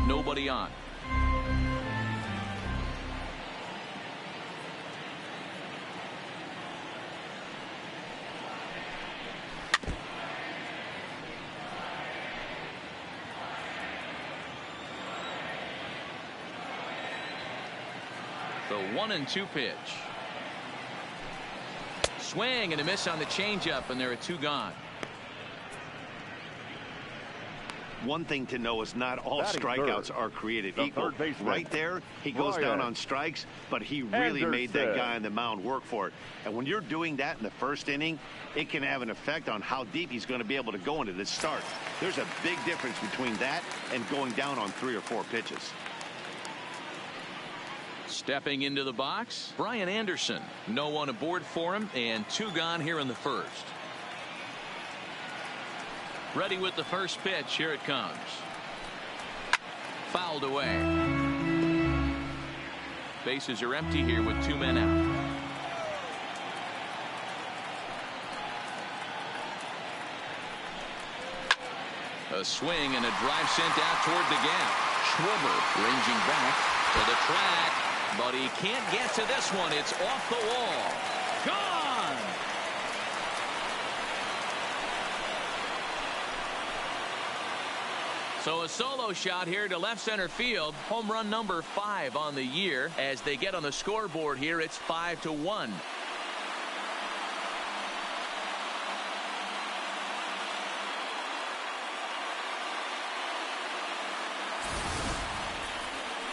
nobody on. The 1-2 pitch. Swing and a miss on the changeup, and there are 2 gone. One thing to know is not all strikeouts are created equal. Right there, he goes down on strikes, but he really made that guy on the mound work for it. And when you're doing that in the first inning, it can have an effect on how deep he's going to be able to go into this start. There's a big difference between that and going down on 3 or 4 pitches. Stepping into the box, Brian Anderson. No one aboard for him, and 2 gone here in the first. Ready with the first pitch. Here it comes. Fouled away. Bases are empty here with 2 men out. A swing and a drive sent out toward the gap. Schwarber ranging back to the track, but he can't get to this one. It's off the wall. Gone! So a solo shot here to left center field. Home run number 5 on the year. As they get on the scoreboard here, it's 5-1.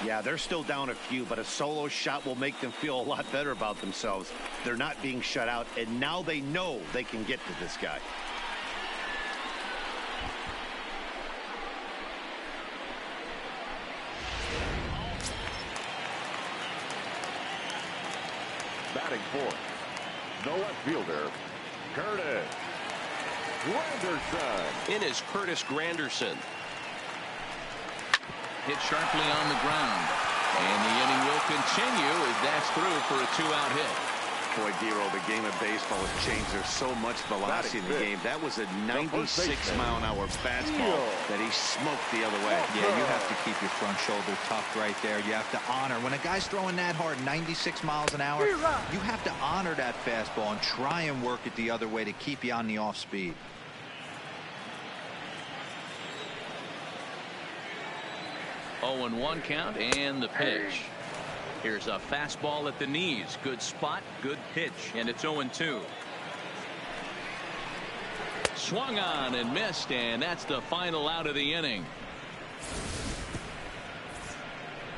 Yeah, they're still down a few, but a solo shot will make them feel a lot better about themselves. They're not being shut out, and now they know they can get to this guy. Batting fourth, the left fielder, Curtis Granderson. It is Curtis Granderson. Hit sharply on the ground. And the inning will continue as that's through for a 2-out hit. Boy, Dero, the game of baseball has changed. There's so much velocity in the game. That was a 96-mile-an-hour fastball that he smoked the other way. Yeah, you have to keep your front shoulder tucked right there. You have to honor. When a guy's throwing that hard, 96 miles an hour, you have to honor that fastball and try and work it the other way to keep you on the off speed. Oh, 0-1 count and the pitch. Here's a fastball at the knees. Good spot, good pitch, and it's 0-2. Swung on and missed, and that's the final out of the inning.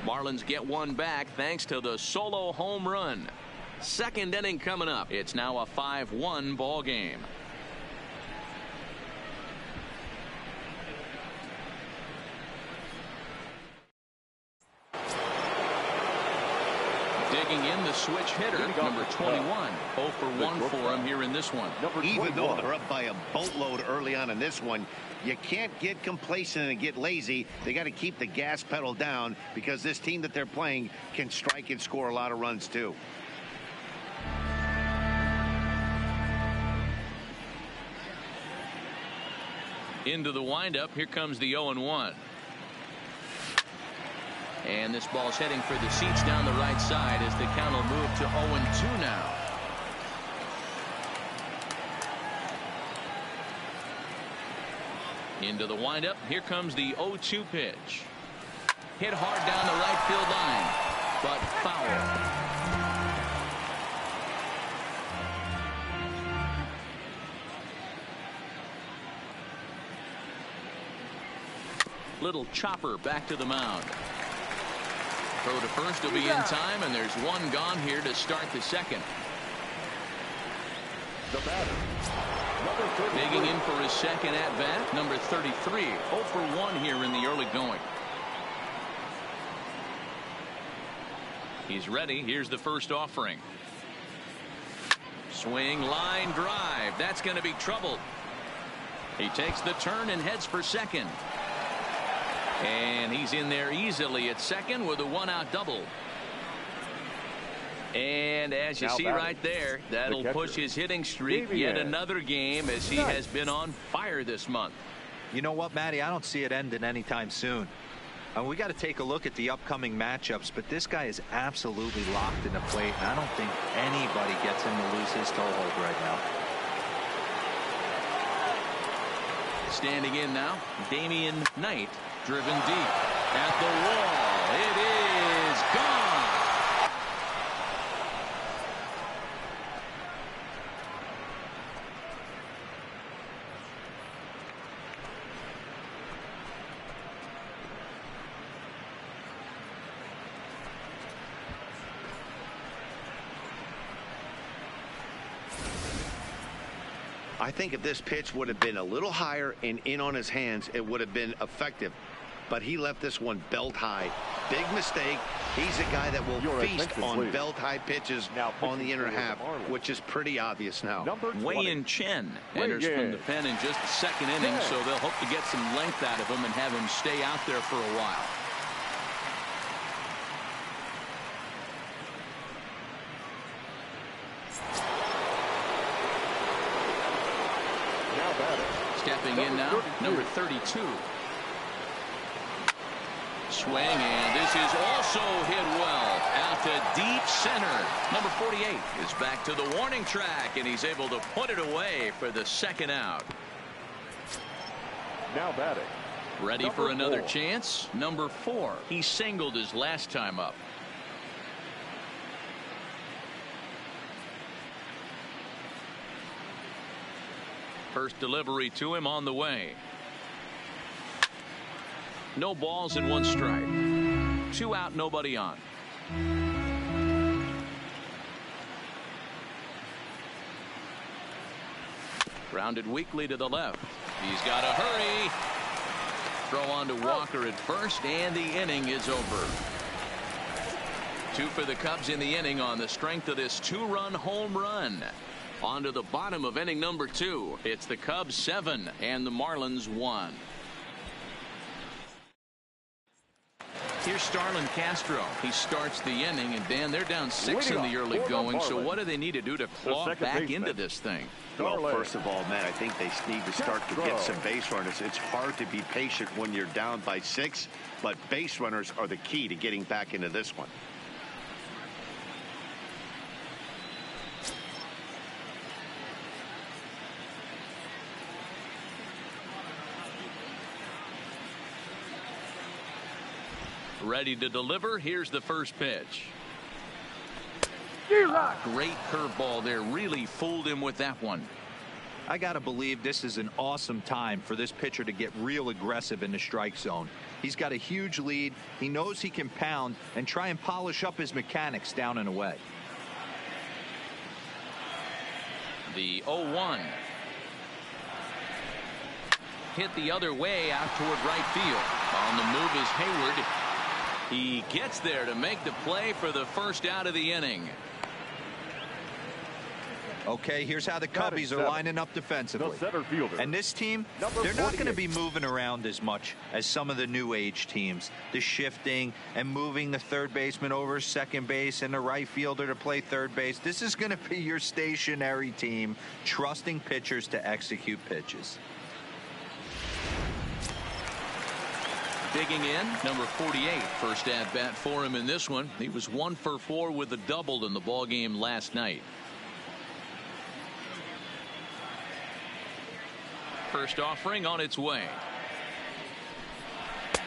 Marlins get one back thanks to the solo home run. Second inning coming up. It's now a 5-1 ball game. Digging in, the switch hitter, number 21. 0 for 1 for him here in this one. Even though they're up by a boatload early on in this one, you can't get complacent and get lazy. They got to keep the gas pedal down because this team that they're playing can strike and score a lot of runs too. Into the windup. Here comes the 0-1. And this ball's heading for the seats down the right side as the count will move to 0-2 now. Into the windup. Here comes the 0-2 pitch. Hit hard down the right field line, but foul. Little chopper back to the mound. Throw to first will be in time, and there's one gone here to start the second. The batter, number 33. Digging in for his second at bat, number 33. 0 for 1 here in the early going. He's ready. Here's the first offering. Swing, line, drive. That's going to be trouble. He takes the turn and heads for second. And he's in there easily at second with a 1-out double. And as you see right there, that'll push his hitting streak yet another game as he has been on fire this month. You know what, Matty? I don't see it ending anytime soon. And we got to take a look at the upcoming matchups, but this guy is absolutely locked in the plate, and I don't think anybody gets him to lose his toehold right now. Standing in now, Damian Knight, driven deep at the wall. It is gone. I think if this pitch would have been a little higher and in on his hands, it would have been effective. But he left this one belt high. Big mistake. He's a guy that will feast on belt high pitches now on the inner half, which is pretty obvious now. Wei-Yin Chen enters from the pen in just the second inning, so they'll hope to get some length out of him and have him stay out there for a while. Stepping in now, number 32. Swing, and this is also hit well out to deep center. Number 48 is back to the warning track, and he's able to put it away for the second out. Now batting. Ready for another chance. Number 4. He singled his last time up. First delivery to him on the way. No balls and 1 strike. 2 out, nobody on. Grounded weakly to the left. He's got to hurry. Throw on to Walker at first, and the inning is over. 2 for the Cubs in the inning on the strength of this 2-run home run. On to the bottom of inning number 2. It's the Cubs 7 and the Marlins 1. Here's Starlin Castro. He starts the inning, and Dan, they're down 6 in the early going. So what do they need to do to claw back into this thing? Well, first of all, Matt, I think they need to start to get some base runners. It's hard to be patient when you're down by 6, but base runners are the key to getting back into this one. Ready to deliver. Here's the first pitch. Great curveball there. Really fooled him with that one. I got to believe this is an awesome time for this pitcher to get real aggressive in the strike zone. He's got a huge lead. He knows he can pound and try and polish up his mechanics down and away. The 0-1. Hit the other way out toward right field. On the move is Hayward. He gets there to make the play for the first out of the inning. Okay, here's how the Cubbies are lining up defensively. And this team, they're not going to be moving around as much as some of the new age teams. The shifting and moving the third baseman over second base and the right fielder to play third base. This is going to be your stationary team, trusting pitchers to execute pitches. Digging in, number 48, first at bat for him in this one. He was 1 for 4 with a double in the ball game last night. First offering on its way.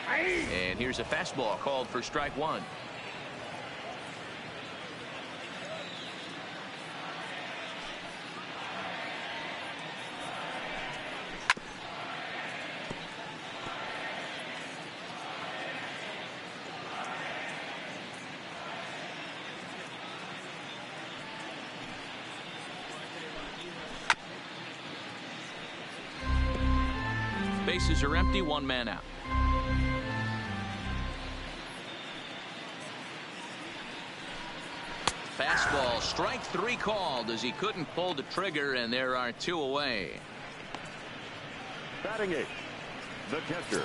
And here's a fastball called for strike 1. Bases are empty, 1 man out. Fastball, strike 3 called as he couldn't pull the trigger, and there are 2 away. Batting 8, the catcher,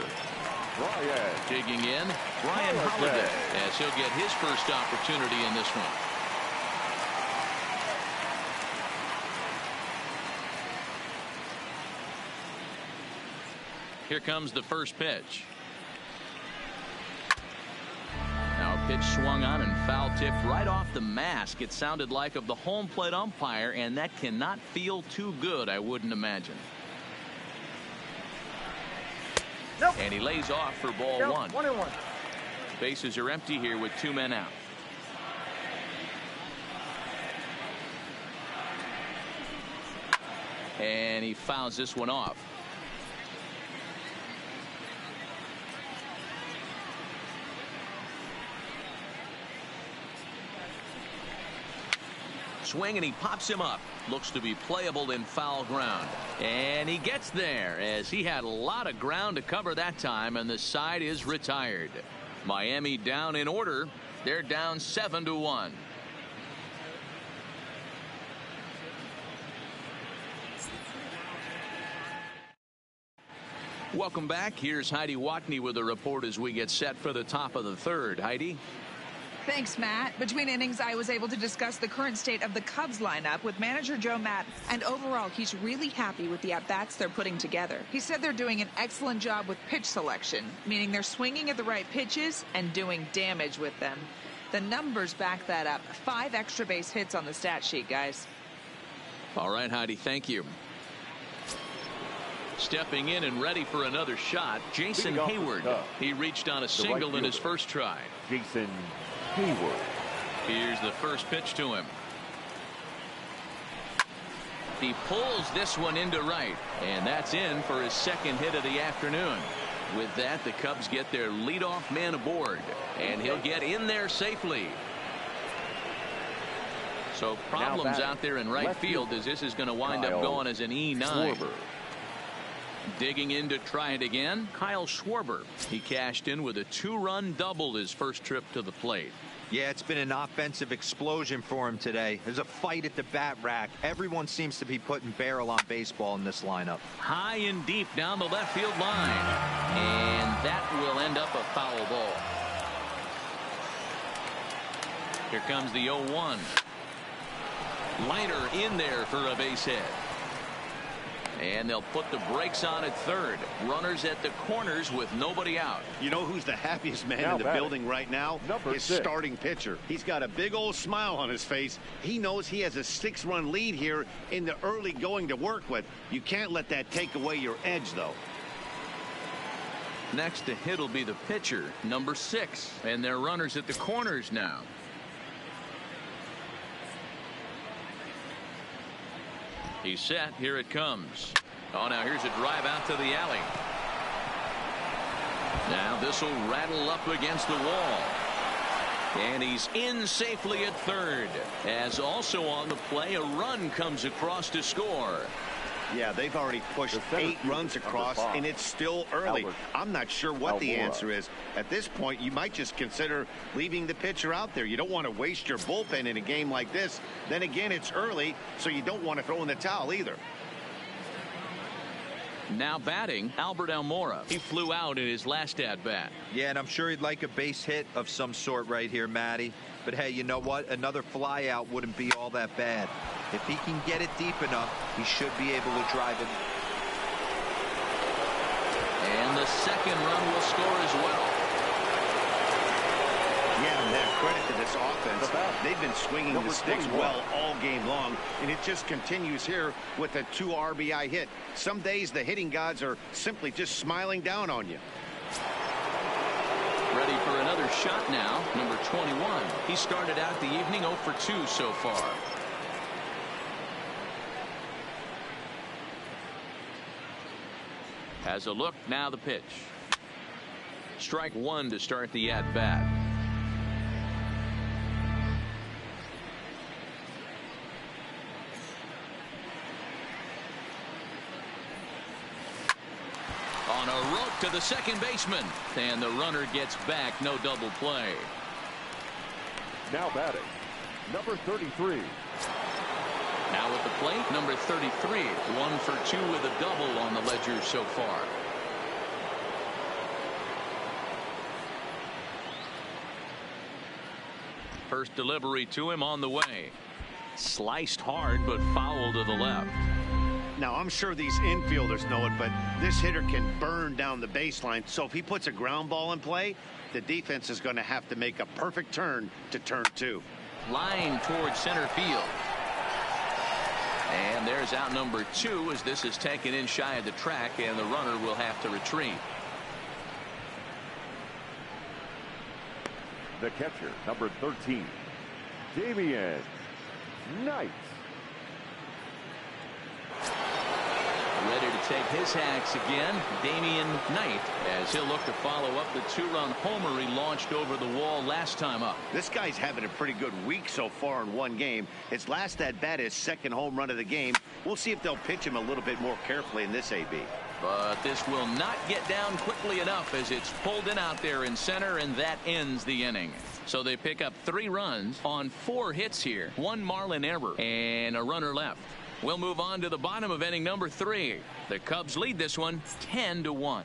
Ryan. Digging in, Ryan Holiday, as he'll get his first opportunity in this one. Here comes the first pitch. Pitch swung on and foul tipped right off the mask. It sounded like of the home plate umpire, and that cannot feel too good, I wouldn't imagine. Nope. And he lays off for ball Nope. one. 1-1. Bases are empty here with 2 men out. And he fouls this one off. Swing, and he pops him up. Looks to be playable in foul ground. And he gets there as he had a lot of ground to cover that time, and the side is retired. Miami down in order. They're down 7-1. Welcome back. Here's Heidi Watney with a report as we get set for the top of the third. Heidi? Thanks, Matt. Between innings, I was able to discuss the current state of the Cubs lineup with manager Joe Matt, and overall, he's really happy with the at-bats they're putting together. He said they're doing an excellent job with pitch selection, meaning they're swinging at the right pitches and doing damage with them. The numbers back that up. 5 extra base hits on the stat sheet, guys. All right, Heidi, thank you. Stepping in and ready for another shot, Jason Hayward. He reached on a single in his first try. Jason Hayward. Here's the first pitch to him. He pulls this one into right, and that's in for his second hit of the afternoon. With that, the Cubs get their leadoff man aboard, and he'll get in there safely. So problems out there in right field as this is going to wind up going as an E9. Digging in to try it again, Kyle Schwarber. He cashed in with a 2-run double his first trip to the plate. Yeah, it's been an offensive explosion for him today. There's a fight at the bat rack. Everyone seems to be putting barrel on baseball in this lineup. High and deep down the left field line. And that will end up a foul ball. Here comes the 0-1. Liner in there for a base hit. And they'll put the brakes on at third. Runners at the corners with nobody out. You know who's the happiest man in the building right now? His starting pitcher. He's got a big old smile on his face. He knows he has a 6-run lead here in the early going to work with. You can't let that take away your edge, though. Next to hit will be the pitcher, number 6. And they're runners at the corners now. He's set. Here it comes. Oh, now here's a drive out to the alley. Now this will rattle up against the wall. And he's in safely at third. As also on the play, a run comes across to score. Yeah, they've already pushed 8 runs across, and it's still early. I'm not sure what the answer is. At this point, you might just consider leaving the pitcher out there. You don't want to waste your bullpen in a game like this. Then again, it's early, so you don't want to throw in the towel either. Now batting, Albert Almora. He flew out in his last at-bat. Yeah, and I'm sure he'd like a base hit of some sort right here, Matty. But hey, you know what? Another fly out wouldn't be all that bad. If he can get it deep enough, he should be able to drive it. And the second run will score as well. Yeah, and that credit to this offense. They've been swinging the sticks well all game long, and it just continues here with a 2 RBI hit. Some days the hitting gods are simply just smiling down on you. Ready for another shot now, number 21. He started out the evening 0 for 2 so far. Has a look, now the pitch. Strike 1 to start the at-bat. On a rope to the second baseman, and the runner gets back. No double play. Now batting, number 33. Now at the plate, number 33. 1 for 2 with a double on the ledger so far. First delivery to him on the way. Sliced hard, but foul to the left. Now, I'm sure these infielders know it, but this hitter can burn down the baseline. So if he puts a ground ball in play, the defense is going to have to make a perfect turn to turn 2. Line towards center field. And there's out number 2 as this is taken in shy of the track, and the runner will have to retreat. The catcher, number 13, Damian Knight. Ready to take his hacks again, Damian Knight, as he'll look to follow up the 2-run homer he launched over the wall last time up. This guy's having a pretty good week so far in one game. His last at bat, his second home run of the game. We'll see if they'll pitch him a little bit more carefully in this AB. But this will not get down quickly enough as it's pulled in out there in center, and that ends the inning. So they pick up 3 runs on 4 hits here. 1 Marlin error and a runner left. We'll move on to the bottom of inning number 3. The Cubs lead this one 10-1.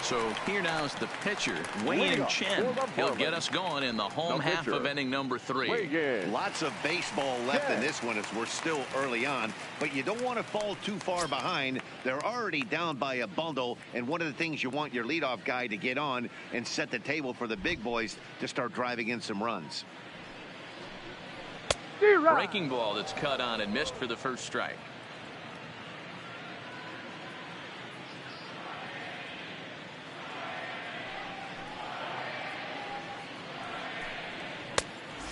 So here now is the pitcher, Wei-Yin Chen. He'll get us going in the home half of inning number 3. Lots of baseball left in this one as we're still early on, but you don't want to fall too far behind. They're already down by a bundle, and one of the things you want your leadoff guy to get on and set the table for the big boys to start driving in some runs. Breaking ball that's cut on and missed for the first strike.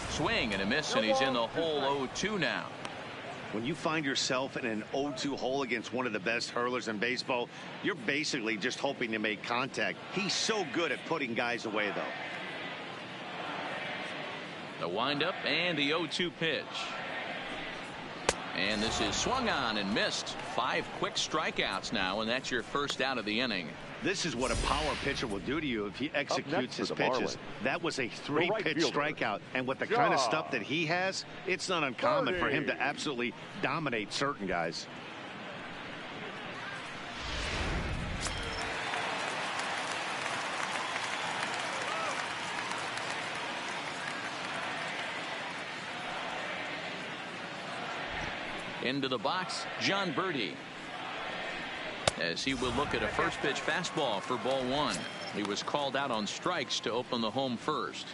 Swing and a miss, and he's in the hole 0-2 now. When you find yourself in an 0-2 hole against one of the best hurlers in baseball, you're basically just hoping to make contact. He's so good at putting guys away, though. The windup and the 0-2 pitch. And this is swung on and missed. 5 quick strikeouts now, and that's your first out of the inning. This is what a power pitcher will do to you if he executes his pitches. That was a 3-pitch strikeout, and with the kind of stuff that he has, it's not uncommon for him to absolutely dominate certain guys. Into the box, John Birdie, as he will look at a first pitch fastball for ball 1. He was called out on strikes to open the home first.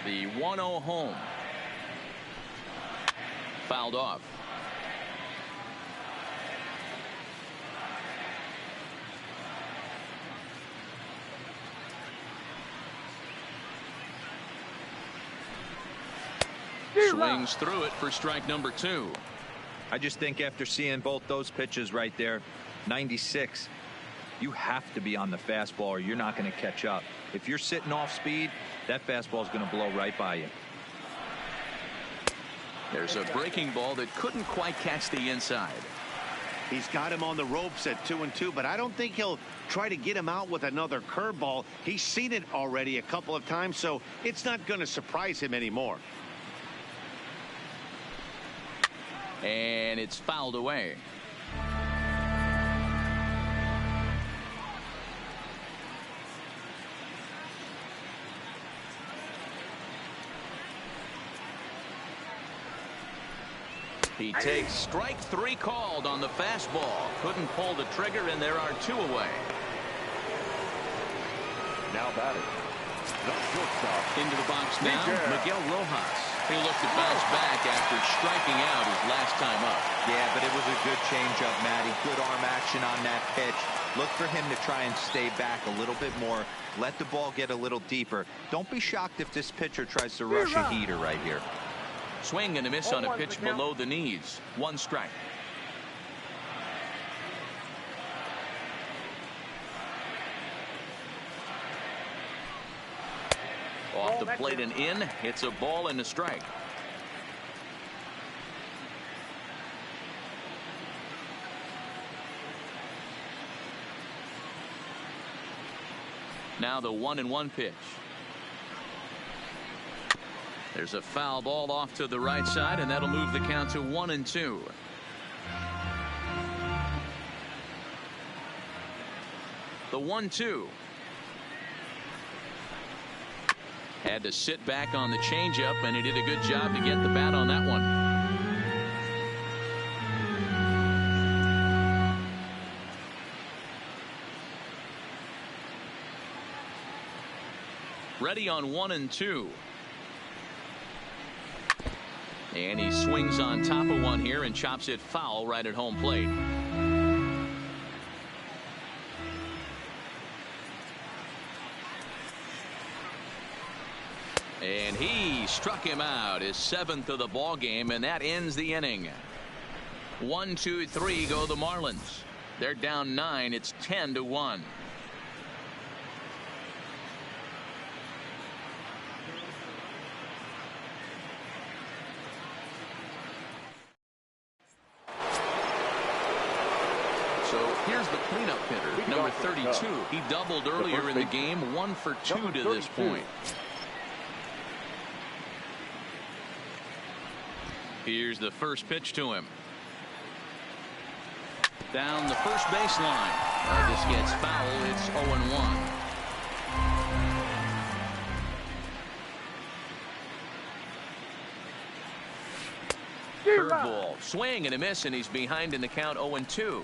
The 1-0 home. Fouled off. Swings through it for strike number 2. I just think after seeing both those pitches right there, 96, you have to be on the fastball or you're not going to catch up. If you're sitting off speed, that fastball is going to blow right by you. There's a breaking ball that couldn't quite catch the inside. He's got him on the ropes at 2-2, but I don't think he'll try to get him out with another curveball. He's seen it already a couple of times, so it's not going to surprise him anymore. And it's fouled away. He takes strike 3 called on the fastball. Couldn't pull the trigger, and there are 2 away. Now batting. Into the box now, Miguel Rojas. He looked to bounce back after striking out his last time up. Yeah, but it was a good changeup, Matty. Good arm action on that pitch. Look for him to try and stay back a little bit more. Let the ball get a little deeper. Don't be shocked if this pitcher tries to rush a heater right here. Swing and a miss on a pitch below the knees. 1 strike. Off the plate and in. It's a ball and a strike. Now the 1-1 pitch. There's a foul ball off to the right side, and that'll move the count to 1-2. The 1-2. Had to sit back on the changeup, and he did a good job to get the bat on that one. Ready on 1-2. And he swings on top of one here and chops it foul right at home plate. And he struck him out, his 7th of the ball game, and that ends the inning. 1, 2, 3 go the Marlins. They're down 9. It's 10-1. So here's the cleanup hitter, number 32. He doubled earlier in the game, 1 for 2 to this point. Here's the first pitch to him. Down the first baseline. This gets foul. It's 0-1. Curveball. Swing and a miss, and he's behind in the count 0-2.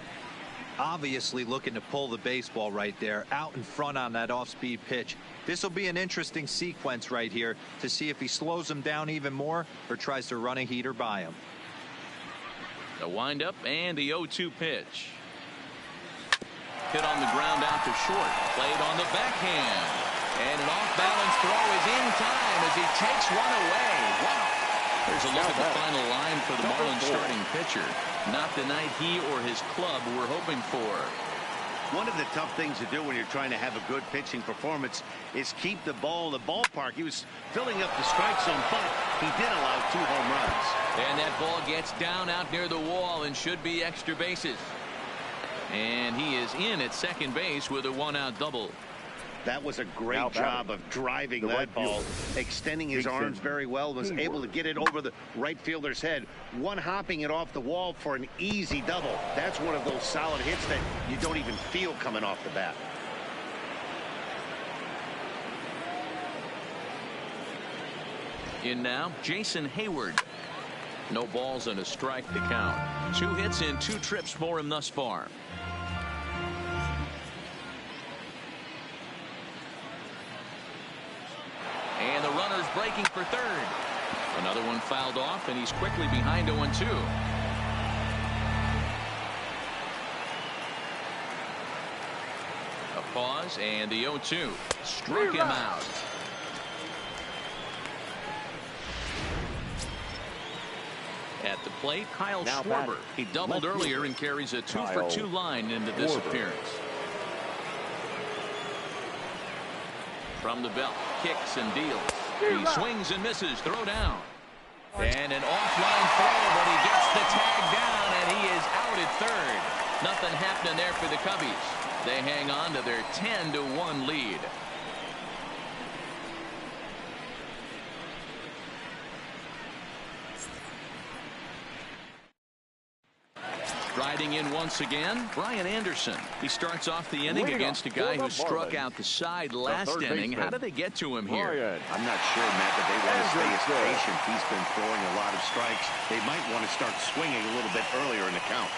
Obviously looking to pull the baseball right there out in front on that off-speed pitch. This will be an interesting sequence right here to see if he slows him down even more or tries to run a heater by him. The windup and the 0-2 pitch. Hit on the ground out to short. Played on the backhand. And an off-balance throw is in time as he takes one away. Wow. There's a look at the final line for the Marlins starting pitcher. Not the night he or his club were hoping for. One of the tough things to do when you're trying to have a good pitching performance is keep the ball in the ballpark. He was filling up the strike zone, but he did allow 2 home runs. And that ball gets down out near the wall and should be extra bases. And he is in at second base with a 1-out double. That was a great job of driving that ball, extending his arms very well, was able to get it over the right fielder's head, one-hopping it off the wall for an easy double. That's one of those solid hits that you don't even feel coming off the bat. In now, Jason Hayward. No balls and a strike to count. 2 hits in 2 trips for him thus far. And the runner's breaking for third. Another one fouled off, and he's quickly behind 0-2. A pause, and the 0-2. Struck him out. At the plate, Kyle Schwarber. He doubled earlier and carries a 2-for-2 line into this appearance. From the belt, kicks and deals. He swings and misses. Throw down. And an offline throw, but he gets the tag down, and he is out at third. Nothing happening there for the Cubbies. They hang on to their 10-1 lead. Riding in once again, Brian Anderson. He starts off the inning against a guy who struck out the side last inning. How did they get to him here? I'm not sure, Matt, but they want to stay as patient. He's been throwing a lot of strikes. They might want to start swinging a little bit earlier in the count.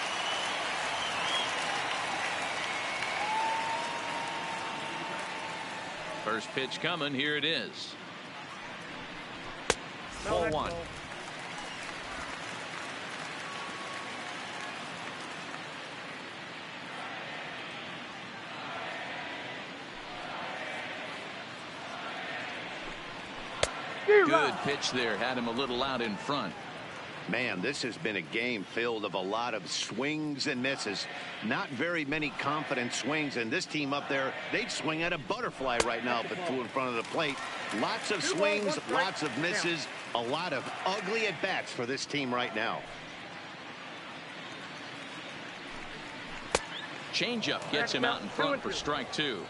First pitch coming. Here it is. Ball 1. Good pitch there. Had him a little out in front. Man, this has been a game filled of a lot of swings and misses. Not very many confident swings, and this team up there, they'd swing at a butterfly right now if it flew in front of the plate. Lots of swings, lots of misses, a lot of ugly at-bats for this team right now. Changeup gets him out in front for strike 2.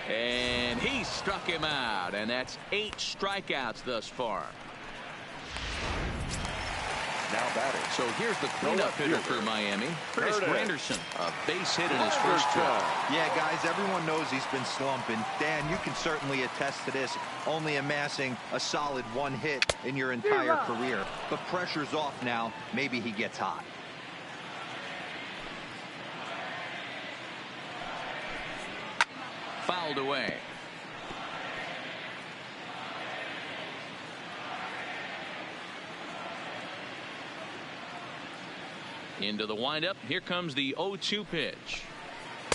And he struck him out, and that's 8 strikeouts thus far. Now batting. So here's the cleanup hitter for Miami, Chris Granderson. A base hit in his first try. Yeah, guys, everyone knows he's been slumping. Dan, you can certainly attest to this, only amassing a solid 1 hit in your entire career. But pressure's off now. Maybe he gets hot. Fouled away. Into the windup. Here comes the 0-2 pitch.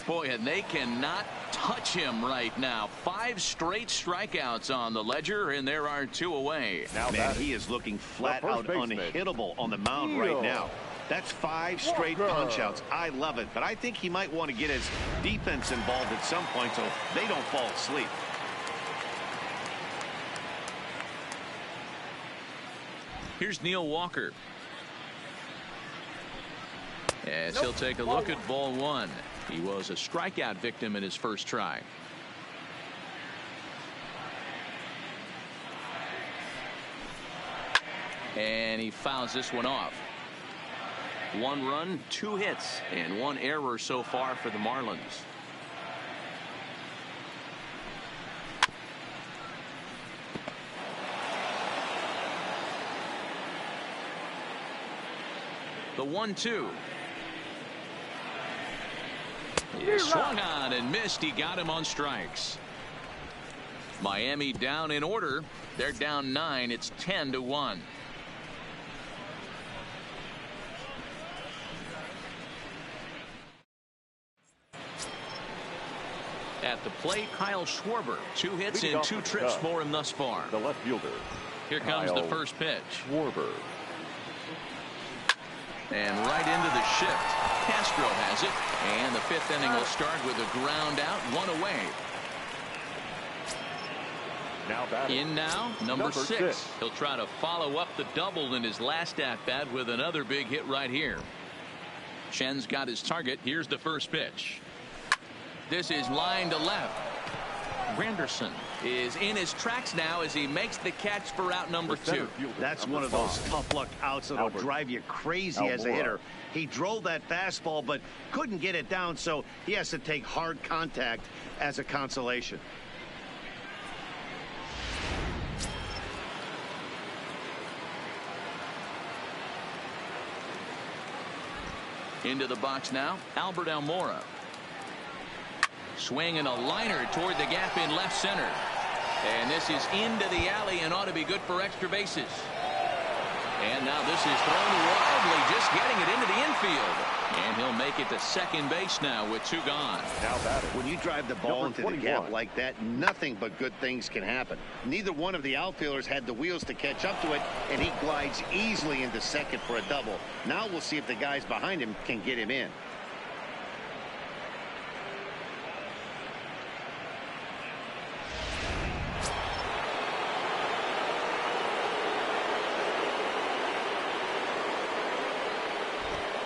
Boy, and they cannot touch him right now. 5 straight strikeouts on the ledger, and there are 2 away. Now, man, he is looking flat out unhittable on the mound right now. That's 5 straight punch-outs. I love it, but I think he might want to get his defense involved at some point so they don't fall asleep. Here's Neil Walker. As he'll take a look at ball 1. He was a strikeout victim in his first try. And he fouls this one off. 1 run, 2 hits, and 1 error so far for the Marlins. The 1-2. He swung on and missed. He got him on strikes. Miami down in order. They're down 9. It's 10-1. At the plate, Kyle Schwarber. 2 hits and 2 trips for him thus far. The left fielder. Here comes the first pitch. Schwarber. And right into the shift. Castro has it. And the 5th inning will start with a ground out, 1 away. Now batting. In now, number 6. He'll try to follow up the double in his last at-bat with another big hit right here. Chen's got his target. Here's the first pitch. This is line to left. Granderson is in his tracks now as he makes the catch for out number 2. That's one of those tough luck outs that'll drive you crazy as a hitter. He drove that fastball but couldn't get it down, so he has to take hard contact as a consolation. Into the box now, Albert Almora. Swing and a liner toward the gap in left center. And this is into the alley and ought to be good for extra bases. And now this is thrown wildly, just getting it into the infield. And he'll make it to second base now with 2 gone. Now batting. When you drive the ball into the gap like that, nothing but good things can happen. Neither one of the outfielders had the wheels to catch up to it, and he glides easily into second for a double. Now we'll see if the guys behind him can get him in.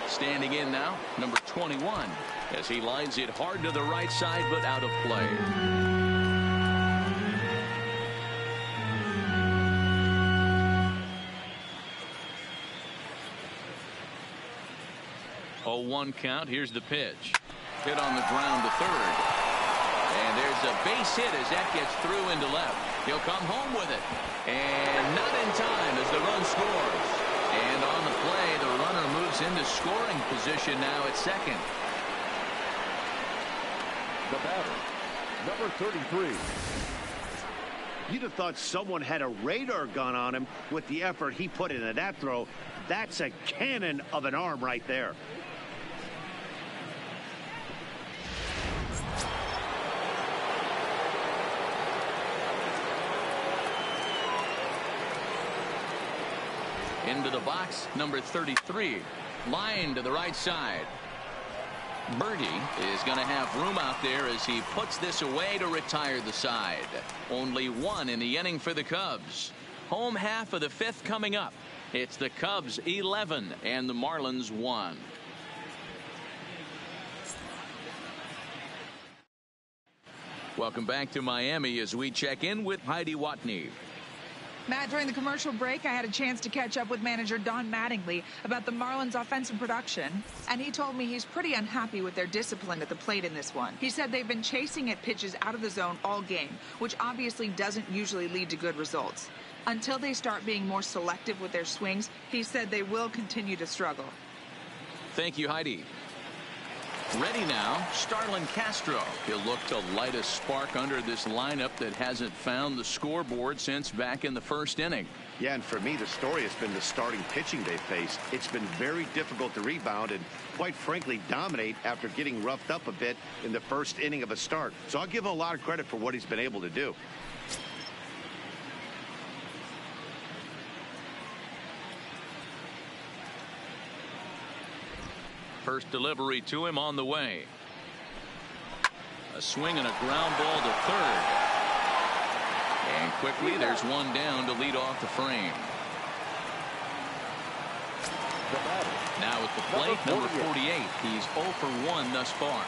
Standing in now, number 21, as he lines it hard to the right side, but out of play. Oh, 1 count. Here's the pitch. Hit on the ground to third. And there's a base hit as that gets through into left. He'll come home with it. And not in time as the run scores. And on the play, the runner moves into scoring position now at second. The batter, number 33. You'd have thought someone had a radar gun on him with the effort he put into that throw. That's a cannon of an arm right there. Into the box, number 33. Line to the right side. Birdie is going to have room out there as he puts this away to retire the side. Only 1 in the inning for the Cubs. Home half of the 5th coming up. It's the Cubs 11 and the Marlins 1. Welcome back to Miami as we check in with Heidi Watney. Matt, during the commercial break, I had a chance to catch up with manager Don Mattingly about the Marlins' offensive production, and he told me he's pretty unhappy with their discipline at the plate in this one. He said they've been chasing at pitches out of the zone all game, which obviously doesn't usually lead to good results. Until they start being more selective with their swings, he said they will continue to struggle. Thank you, Heidi. Ready now, Starlin Castro. He'll look to light a spark under this lineup that hasn't found the scoreboard since back in the first inning. Yeah, and for me, the story has been the starting pitching they faced. It's been very difficult to rebound and, quite frankly, dominate after getting roughed up a bit in the first inning of a start. So I'll give him a lot of credit for what he's been able to do. First delivery to him on the way. A swing and a ground ball to third. And quickly there's one down to lead off the frame. Now at the plate, number 48. He's 0 for 1 thus far.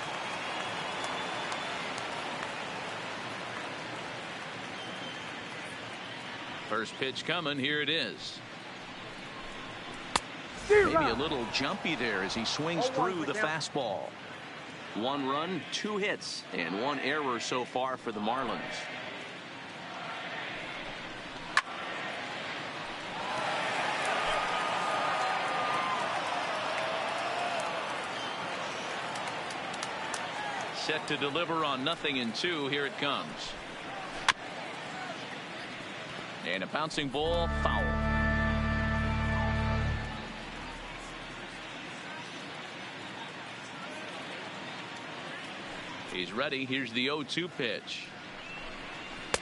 First pitch coming. Here it is. Maybe a little jumpy there as he swings through the fastball. 1 run, 2 hits, and 1 error so far for the Marlins. Set to deliver on 0-2. Here it comes. And a bouncing ball, foul. He's ready. Here's the 0-2 pitch.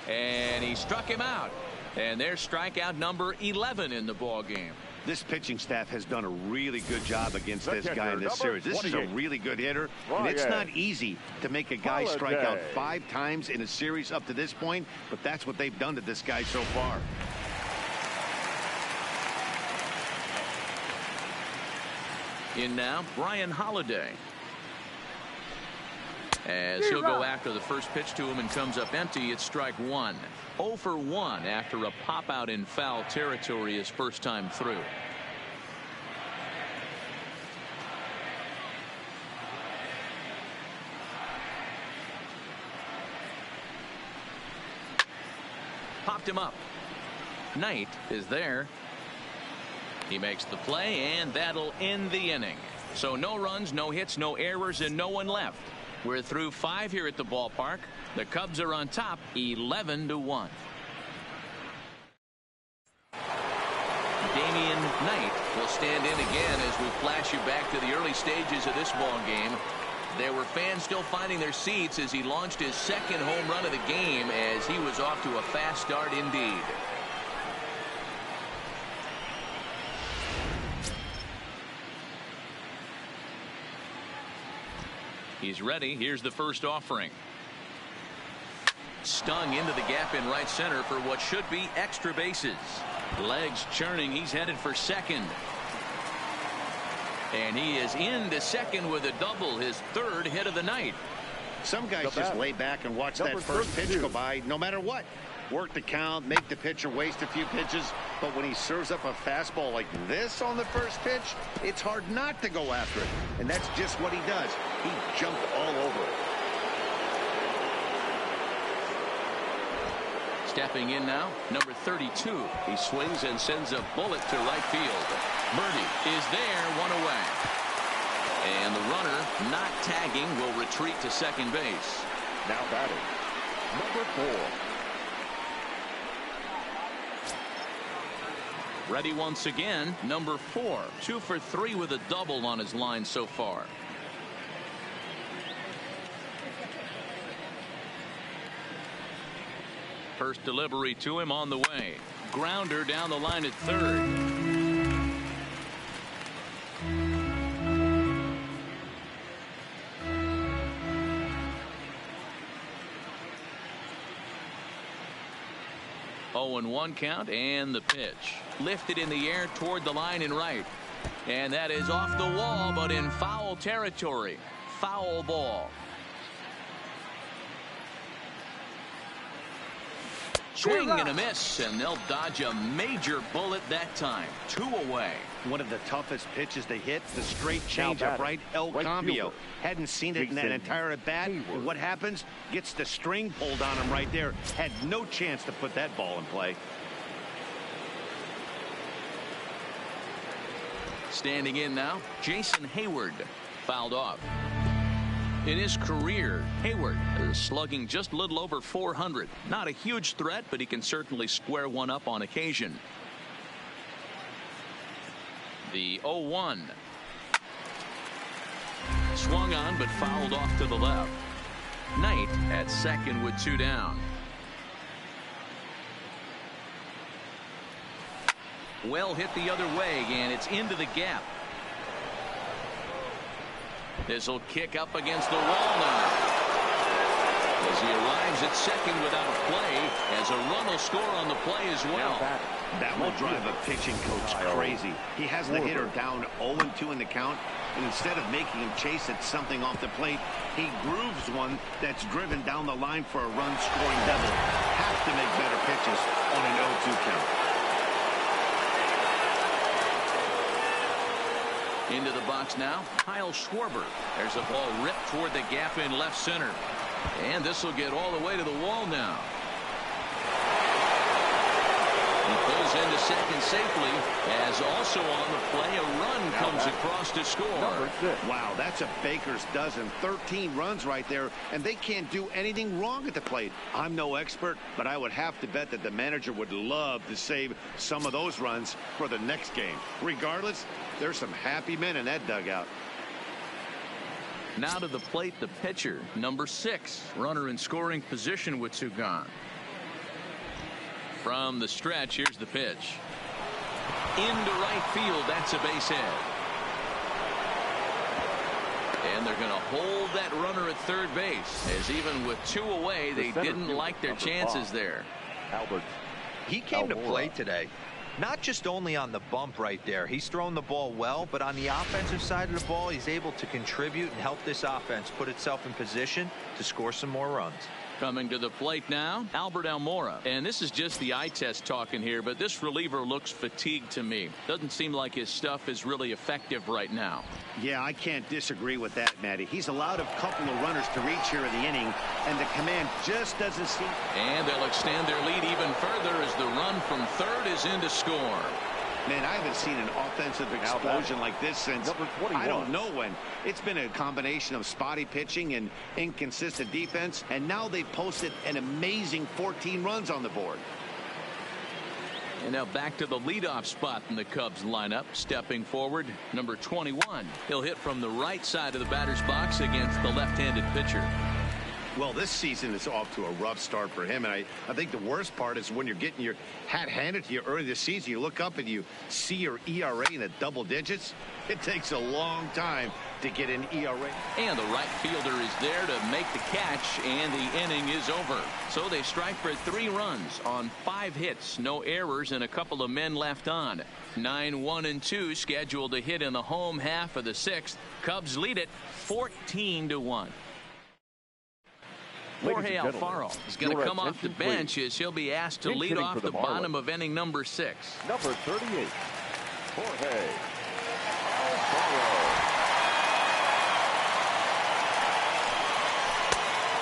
And he struck him out. And there's strikeout number 11 in the ball game. This pitching staff has done a really good job against this guy in this series. This is a really good hitter, and it's not easy to make a guy strike out 5 times in a series up to this point, but that's what they've done to this guy so far. In now, Brian Holiday. As he'll go after the first pitch to him and comes up empty, it's strike 1. 0 for 1 after a pop out in foul territory his first time through. Popped him up. Knight is there. He makes the play, and that'll end the inning. So no runs, no hits, no errors, and no one left. We're through 5 here at the ballpark. The Cubs are on top, 11-1. Damian Knight will stand in again as we flash you back to the early stages of this ball game. There were fans still finding their seats as he launched his second home run of the game as he was off to a fast start indeed. He's ready. Here's the first offering. Stung into the gap in right center for what should be extra bases. Legs churning. He's headed for second. And he is into second with a double, his 3rd hit of the night. Some guys just lay back and watch that first pitch go by no matter what. Work the count, make the pitcher waste a few pitches, but when he serves up a fastball like this on the first pitch, it's hard not to go after it. And that's just what he does. He jumped all over it. Stepping in now, number 32. He swings and sends a bullet to right field. Birdie is there, 1 away. And the runner, not tagging, will retreat to second base. Now batting, number 4. Ready once again, number 4. 2 for 3 with a double on his line so far. First delivery to him on the way. Grounder down the line at third. And 1 count, and the pitch lifted in the air toward the line and right, and that is off the wall but in foul territory. Foul ball. Swing and a miss, and they'll dodge a major bullet that time. 2 away. One of the toughest pitches to hit, the straight changeup, right? El Cambio. Hadn't seen it in that entire at-bat. And what happens? Gets the string pulled on him right there. Had no chance to put that ball in play. Standing in now, Jason Hayward. Fouled off. In his career, Hayward is slugging just a little over 400. Not a huge threat, but he can certainly square one up on occasion. The 0-1. Swung on, but fouled off to the left. Knight at second with 2 down. Well hit the other way, and it's into the gap. This will kick up against the wall now. As he arrives at second without a play, as a run will score on the play as well. That will drive a pitching coach crazy. He has the hitter down 0-2 in the count, and instead of making him chase at something off the plate, he grooves one that's driven down the line for a run-scoring double. Have to make better pitches on an 0-2 count. Into the box now, Kyle Schwarber. There's a ball ripped toward the gap in left center. And this will get all the way to the wall now. He pulls into second safely, as also on the play, a run comes across to score. Wow, that's a baker's dozen. 13 runs right there, and they can't do anything wrong at the plate. I'm no expert, but I would have to bet that the manager would love to save some of those runs for the next game. Regardless, there's some happy men in that dugout. Now to the plate, the pitcher, number 6. Runner in scoring position with 2 gone. From the stretch, here's the pitch. Into right field, that's a base hit. And they're going to hold that runner at third base, as even with 2 away, they didn't like their chances there. Albert. He came to play today. Not just only on the bump right there. He's thrown the ball well, but on the offensive side of the ball, he's able to contribute and help this offense put itself in position to score some more runs. Coming to the plate now, Albert Almora. And this is just the eye test talking here, but this reliever looks fatigued to me. Doesn't seem like his stuff is really effective right now. Yeah, I can't disagree with that, Matty. He's allowed a couple of runners to reach here in the inning, and the command just doesn't seem... And they'll extend their lead even further as the run from third is in to score. Man, I haven't seen an offensive explosion like this since I don't know when. It's been a combination of spotty pitching and inconsistent defense, and now they've posted an amazing 14 runs on the board. And now back to the leadoff spot in the Cubs lineup. Stepping forward, number 21. He'll hit from the right side of the batter's box against the left-handed pitcher. Well, this season is off to a rough start for him, and I think the worst part is when you're getting your hat handed to you early this season, you look up and you see your ERA in the double digits. It takes a long time to get an ERA. And the right fielder is there to make the catch, and the inning is over. So they strike for 3 runs on 5 hits, no errors, and a couple of men left on. 9-1-2 scheduled to hit in the home half of the 6th. Cubs lead it 14-1. Jorge Alfaro is going to come off the bench as he'll be asked to lead off the bottom of inning number 6. Number 38, Jorge Alfaro.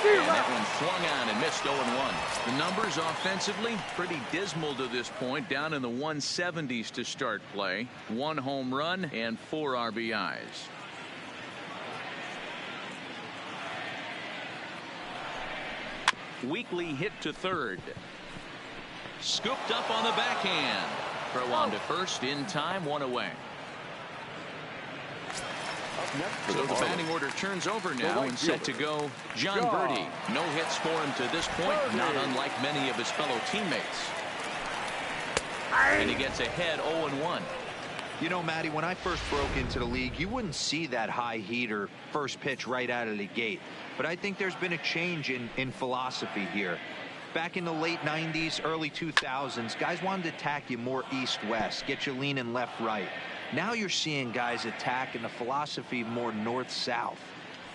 And that one swung on and missed 0-1. The numbers offensively pretty dismal to this point, down in the 170s to start play. 1 home run and 4 RBIs. Weekly hit to third. Scooped up on the backhand. Throw on to first in time, 1 away. So the batting order turns over now and set to go John Birdie. No hits for him to this point, not unlike many of his fellow teammates. And he gets ahead 0-1. You know, Matty, when I first broke into the league, you wouldn't see that high heater first pitch right out of the gate. But I think there's been a change in philosophy here. Back in the late 90s, early 2000s, guys wanted to attack you more east-west, get you leaning left-right. Now you're seeing guys attack in the philosophy more north-south.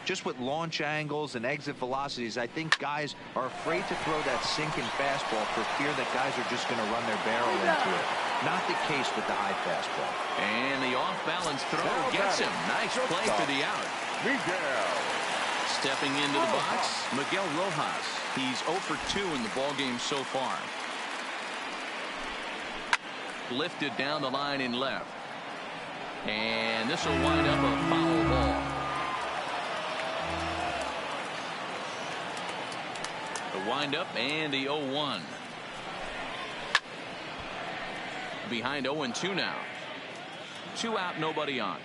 just with launch angles and exit velocities, I think guys are afraid to throw that sinking fastball for fear that guys are just going to run their barrel into it. Not the case with the high fastball. And the off-balance throw gets him. Nice play for the out. Stepping into the box, Miguel Rojas. He's 0 for 2 in the ballgame so far. Lifted down the line in left. And this will wind up a foul ball. The windup and the 0-1. Behind 0-2 now. 2 out, nobody on.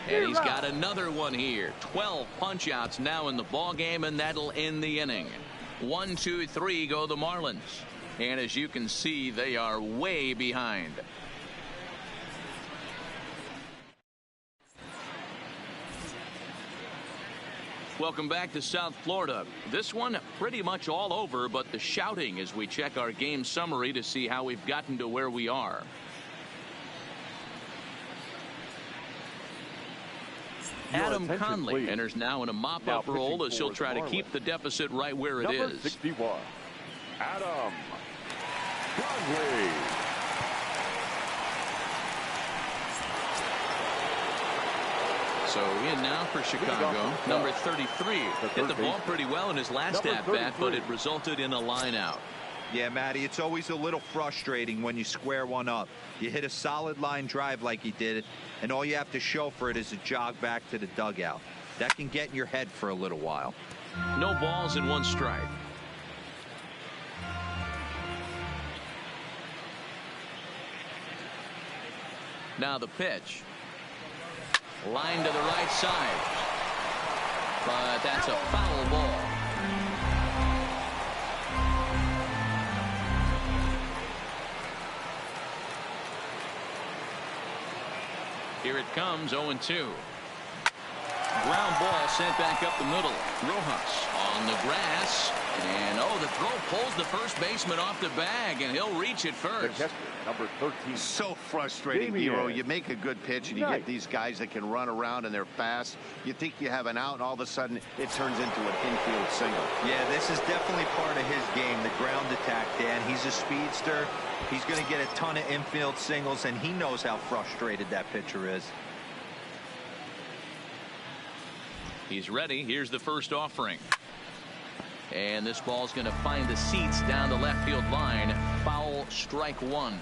And he's got another one here. 12 punch-outs now in the ball game, and that'll end the inning. 1, 2, 3 go the Marlins. And as you can see, they are way behind. Welcome back to South Florida. This one pretty much all over, but the shouting as we check our game summary to see how we've gotten to where we are. Adam Conley enters now in a mop-up role as he'll try to keep the deficit right where it is. Number 61, Adam Conley. So in now for Chicago, number 33. Hit the ball pretty well in his last at-bat, but it resulted in a line out. Yeah, Matty, it's always a little frustrating when you square one up. You hit a solid line drive like he did, and all you have to show for it is a jog back to the dugout. That can get in your head for a little while. No balls and 1 strike. Now the pitch. Line to the right side. But that's a foul ball. Here it comes, 0-2. Ground ball sent back up the middle. Rojas on the grass. And, the throw pulls the first baseman off the bag, and he'll reach it first. Number 13. So frustrating, Hero. You make a good pitch, and you get these guys that can run around, and they're fast. You think you have an out, and all of a sudden, it turns into an infield single. Yeah, this is definitely part of his game, the ground attack, Dan. He's a speedster. He's going to get a ton of infield singles, and he knows how frustrated that pitcher is. He's ready. Here's the first offering. And this ball's going to find the seats down the left field line. Foul, strike 1.